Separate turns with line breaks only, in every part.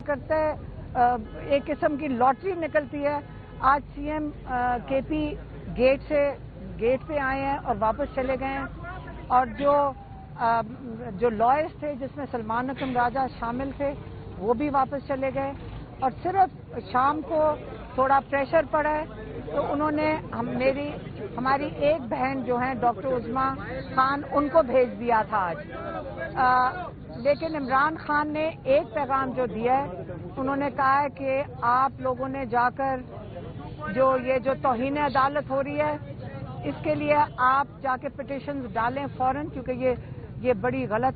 کرتے ایک قسم کی لاٹری نکلتی ہے. آج سی ایم کے پی گیٹ پہ آئے ہیں اور واپس چلے گئے ہیں, اور جو لائرز تھے جس میں سلمان اکرم راجہ شامل تھے وہ بھی واپس چلے گئے, اور صرف شام کو تھوڑا پریشر پڑا ہے تو انہوں نے ہماری ایک بہن جو ہیں ڈاکٹر عظمیٰ خان ان کو بھیج دیا تھا آج. لیکن عمران خان نے ایک پیغام جو دیا ہے, انہوں نے کہا ہے کہ آپ لوگوں نے جا کر جو توہین عدالت ہو رہی ہے اس کے لیے آپ جا کے پٹیشنز ڈالیں فوراً, کیونکہ یہ بڑی غلط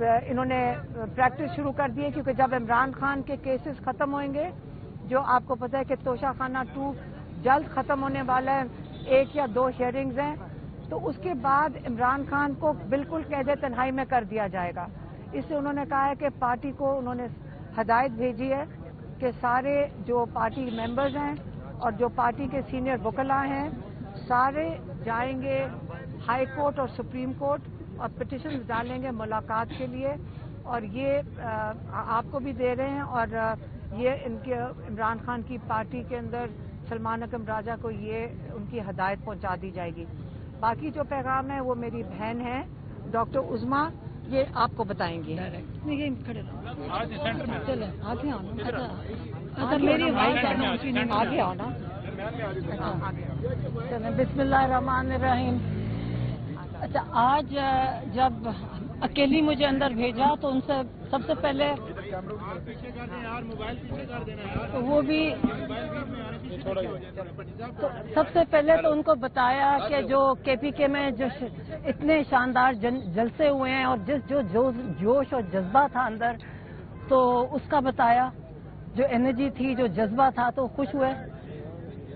انہوں نے پریکٹس شروع کر دی ہے. کیونکہ جب عمران خان کے کیسز ختم ہوئیں گے, جو آپ کو پتہ ہے کہ توشہ خانہ 2 جلد ختم ہونے والا ہے, 1 یا 2 ہیئرنگز ہیں, تو اس کے بعد عمران خان کو بالکل قید تنہائی میں کر دیا جائے گا. اس سے انہوں نے کہا ہے کہ پارٹی کو انہوں نے ہدایت بھیجی ہے کہ سارے جو پارٹی ممبرز ہیں اور جو پارٹی کے سینئر وکلاء ہیں سارے جائیں گے ہائی کورٹ اور سپریم کورٹ اور پٹیشنز ڈالیں گے ملاقات کے لیے, اور یہ آپ کو بھی دے رہے ہیں, اور یہ ان کے عمران خان کی پارٹی کے اندر سلمان اکرم راجہ کو یہ ان کی ہدایت پہنچا دی جائے گی. باقی جو پیغام ہے وہ میری بہن ہے ڈاکٹر عظمیٰ, یہ آپ کو بتائیں گی. چلیں آگے آنا, اچھا میری آگے آنا. چلیں بسم اللہ الرحمن الرحیم. اچھا آج جب اکیلی مجھے اندر بھیجا تو ان سے سب سے پہلے وہ بھی سب سے پہلے تو ان کو بتایا کہ جو کے پی کے میں جو اتنے شاندار جلسے ہوئے ہیں اور جو جوش اور جذبہ تھا اندر, تو اس کا بتایا. جو انرجی تھی, جو جذبہ تھا, تو خوش ہوئے.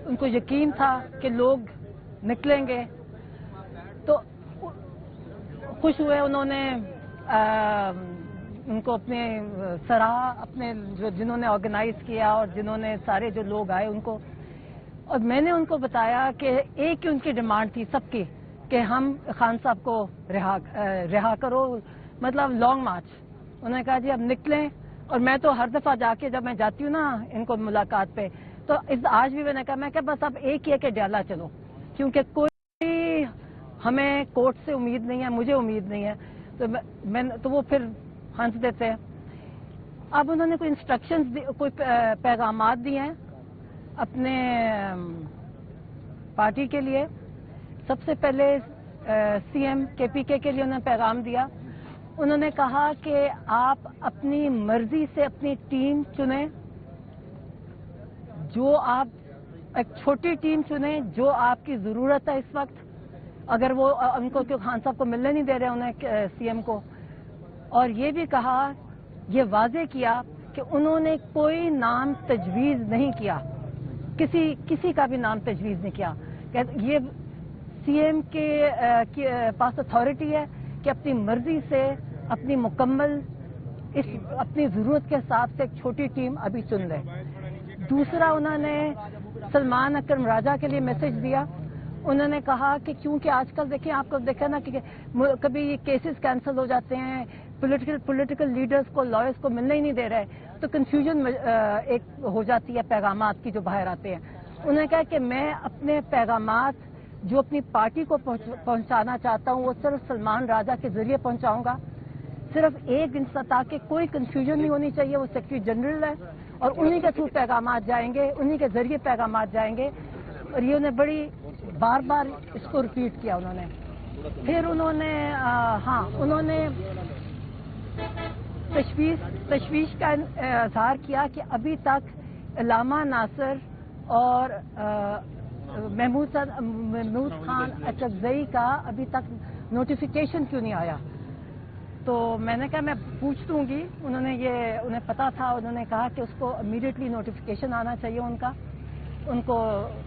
ان کو یقین تھا کہ لوگ نکلیں گے تو خوش ہوئے. انہوں نے ان کو اپنے سراہا, اپنے جنہوں نے آرگنائز کیا اور جنہوں نے سارے جو لوگ آئے ان کو. اور میں نے ان کو بتایا کہ ایک ہی ان کی ڈیمانڈ تھی سب کی کہ ہم خان صاحب کو رہا کرو, مطلب لانگ مارچ. انہوں نے کہا جی اب نکلیں. اور میں تو ہر دفعہ جا کے جب میں جاتی ہوں نا ان کو ملاقات پہ, تو آج بھی میں نے کہا بس اب ایک ہی ہے کہ ڈیالہ چلو, کیونکہ کوئی ہمیں کورٹ سے امید نہیں ہے, مجھے امید نہیں ہے. تو وہ پھر ہنس دیتے ہیں. اب انہوں نے کوئی انسٹرکشنز کوئی پیغامات دیے ہیں اپنے پارٹی کے لیے. سب سے پہلے سی ایم کے پی کے لیے انہوں نے پیغام دیا. انہوں نے کہا کہ آپ اپنی مرضی سے اپنی ٹیم چنیں, جو آپ ایک چھوٹی ٹیم چنیں جو آپ کی ضرورت ہے اس وقت. اگر وہ ان کو خان صاحب کو ملنے نہیں دے رہے انہیں سی ایم کو. اور یہ بھی کہا, یہ واضح کیا کہ انہوں نے کوئی نام تجویز نہیں کیا, کسی کا بھی نام تجویز نہیں کیا. یہ سی ایم کے پاس اتھارٹی ہے کہ اپنی مرضی سے اپنی مکمل اپنی ضرورت کے حساب سے ایک چھوٹی ٹیم ابھی چن لے. دوسرا انہوں نے سلمان اکرم راجہ کے لیے میسج دیا. انہوں نے کہا کہ کیونکہ آج کل دیکھیں, آپ کو دیکھا نا کہ کبھی یہ کیسز کینسل ہو جاتے ہیں, پولیٹیکل لیڈرز کو, لائرز کو ملنے ہی نہیں دے رہے, تو کنفیوژن ایک ہو جاتی ہے پیغامات کی جو باہر آتے ہیں. انہوں نے کہا کہ میں اپنے پیغامات جو اپنی پارٹی کو پہنچانا چاہتا ہوں وہ صرف سلمان راجہ کے ذریعے پہنچاؤں گا, صرف ایک دن سے, تاکہ کوئی کنفیوژن نہیں ہونی چاہیے. وہ سیکرٹری جنرل ہے اور انہی کے تھرو پیغامات جائیں گے, انہی کے ذریعے پیغامات جائیں گے. اور یہ انہیں بڑی بار بار اس کو ریپیٹ کیا انہوں نے. پھر انہوں نے تشویش کا اظہار کیا کہ ابھی تک علامہ ناصر اور محمود خان اچکزئی کا ابھی تک نوٹیفیکیشن کیوں نہیں آیا. تو میں نے کہا میں پوچھ دوں گی. انہیں پتا تھا. انہوں نے کہا کہ اس کو امیڈیٹلی نوٹیفیکیشن آنا چاہیے ان کو,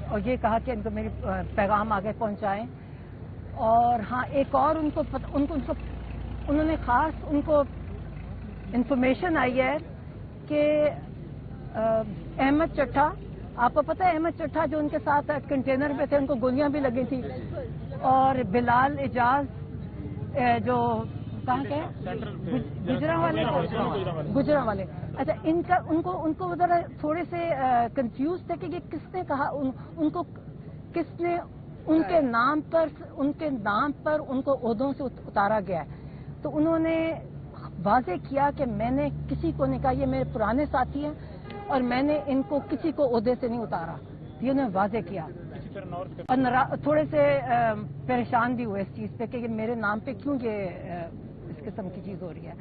اور یہ کہا کہ ان کو میری پیغام آگے پہنچائیں. اور ہاں ایک اور انہوں نے خاص ان کو انفارمیشن آئی ہے کہ احمد چٹھا, آپ کو پتہ ہے احمد چٹھا جو ان کے ساتھ کنٹینر پہ تھے, ان کو گولیاں بھی لگی تھی. اور بلال اعجاز جو کہاں کے گجراں والے, اچھا ان کو ذرا تھوڑے سے کنفیوز تھے کہ یہ کس نے کہا ان کو کس نے ان کے نام پر ان کو عہدوں سے اتارا گیا ہے. تو انہوں نے واضح کیا کہ میں نے کسی کو نہیں کہا، یہ میرے پرانے ساتھی ہیں اور میں نے ان کو کسی کو عہدے سے نہیں اتارا. یہ انہوں نے واضح کیا اور تھوڑے سے پریشان بھی ہوئے اس چیز پہ کہ یہ میرے نام پہ کیوں یہ اس قسم کی چیز ہو رہی ہے.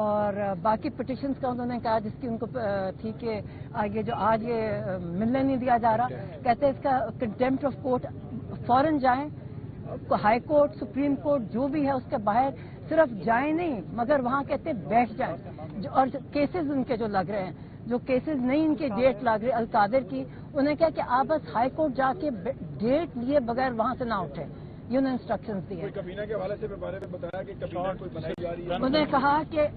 اور باقی پٹیشنز کا انہوں نے کہا جس کی ان کو تھی کہ یہ جو آج یہ ملنے نہیں دیا جا رہا، کہتے ہیں اس کا کنٹیمپٹ آف کورٹ فوراً جائیں، ہائی کورٹ سپریم کورٹ جو بھی ہے اس کے باہر صرف جائیں نہیں مگر وہاں کہتے ہیں بیٹھ جائیں. اور کیسز ان کے جو لگ رہے ہیں، جو کیسز نہیں ان کے ڈیٹ لگ رہے القادر کی، انہیں کہا کہ آپ بس ہائی کورٹ جا کے ڈیٹ لیے بغیر وہاں سے نہ اٹھیں. یہ انہوں نے انسٹرکشنز دیے.
کابینہ کے حوالے سے بارے میں بتایا کہ کابینہ کوئی بنائی جا رہی ہے.
انہوں نے کہا کہ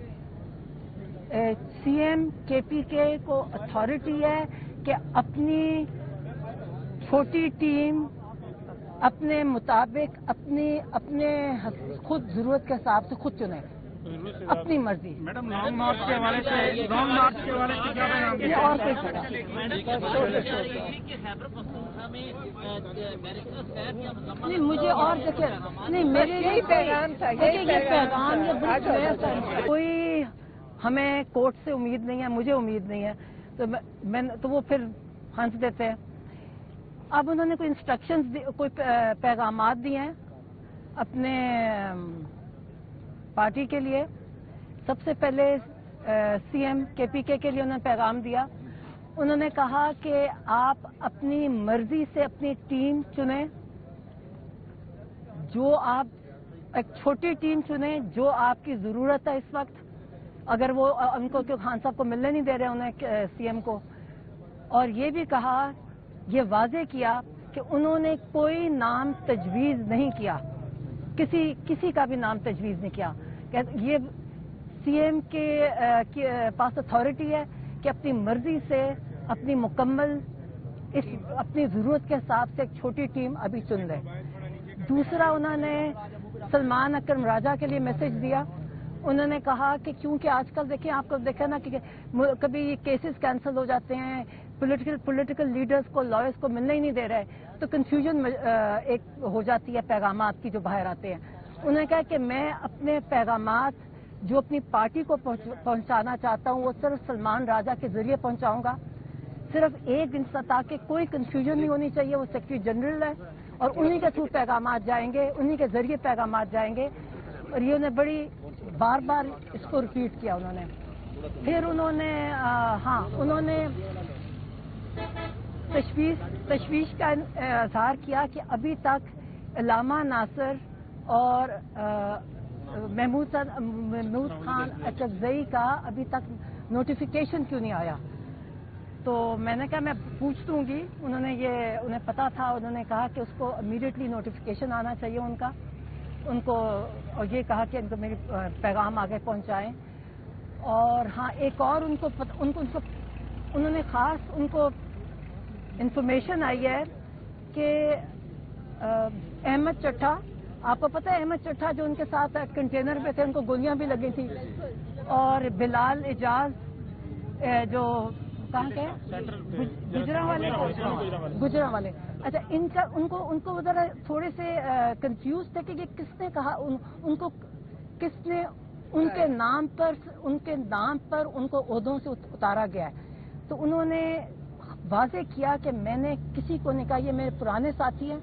سی ایم کے پی کے کو اتھارٹی ہے کہ اپنی چھوٹی ٹیم اپنے مطابق اپنے خود ضرورت کے حساب سے خود چنے، اپنی مرضی.
میڈم لانگ مارچ کے حوالے سے کیا بیان
یہ اور کوئی پتا نہیں مجھے اور دیکھیں نہیں میرے یہی پیغام تھا، یہ پیغام یہ بڑی کوئی ہمیں کورٹ سے امید نہیں ہے، مجھے امید نہیں ہے تو وہ پھر ہنس دیتے ہیں. اب انہوں نے کوئی انسٹرکشنز کوئی پیغامات دیے ہیں اپنے پارٹی کے لیے. سب سے پہلے سی ایم کے پی کے لیے انہوں نے پیغام دیا. انہوں نے کہا کہ آپ اپنی مرضی سے اپنی ٹیم چنیں، جو آپ ایک چھوٹی ٹیم چنیں جو آپ کی ضرورت ہے اس وقت. اگر وہ ان کو خان صاحب کو ملنے نہیں دے رہے انہیں سی ایم کو. اور یہ بھی کہا، یہ واضح کیا کہ انہوں نے کوئی نام تجویز نہیں کیا، کسی کا بھی نام تجویز نہیں کیا. یہ سی ایم کے پاس اتھارٹی ہے کہ اپنی مرضی سے اپنی مکمل اپنی ضرورت کے حساب سے ایک چھوٹی ٹیم ابھی چن لے. دوسرا انہوں نے سلمان اکرم راجہ کے لیے میسج دیا. انہوں نے کہا کہ کیونکہ آج کل دیکھیں آپ کو دیکھا نا کہ کبھی کیسز کینسل ہو جاتے ہیں، پولیٹیکل لیڈرز کو لائرز کو ملنے ہی نہیں دے رہے تو کنفیوژن ایک ہو جاتی ہے پیغامات کی جو باہر آتے ہیں. انہوں نے کہا کہ میں اپنے پیغامات جو اپنی پارٹی کو پہنچانا چاہتا ہوں وہ صرف سلمان راجہ کے ذریعے پہنچاؤں گا، صرف ایک دن تاکہ کوئی کنفیوژن نہیں ہونی چاہیے. وہ سیکرٹری جنرل ہے اور انہی کے تھرو پیغامات جائیں گے، انہی کے ذریعے پیغامات جائیں گے. اور یہ انہیں بڑی بار بار اس کو ریپیٹ کیا انہوں نے. پھر انہوں نے تشویش کا اظہار کیا کہ ابھی تک علامہ ناصر اور محمود خان اچکزئی کا ابھی تک نوٹیفیکیشن کیوں نہیں آیا. تو میں نے کہا میں پوچھ دوں گی. انہیں پتا تھا. انہوں نے کہا کہ اس کو امیڈیٹلی نوٹیفیکیشن آنا چاہیے ان کو اور یہ کہا کہ میری پیغام آگے پہنچائیں. اور ہاں ایک اور انہوں نے خاص ان کو انفارمیشن آئی ہے کہ احمد چٹھا، آپ کو پتہ ہے احمد چٹھا جو ان کے ساتھ کنٹینر پہ تھے ان کو گولیاں بھی لگی تھی، اور بلال اعجاز جو کہاں کے گجرا والے. اچھا ان کو ذرا تھوڑے سے کنفیوز تھے کہ یہ کس نے کہا ان کو کس نے ان کے نام پر ان کو عہدوں سے اتارا گیا ہے. تو انہوں نے واضح کیا کہ میں نے کسی کو نہیں کہا، یہ میرے پرانے ساتھی ہیں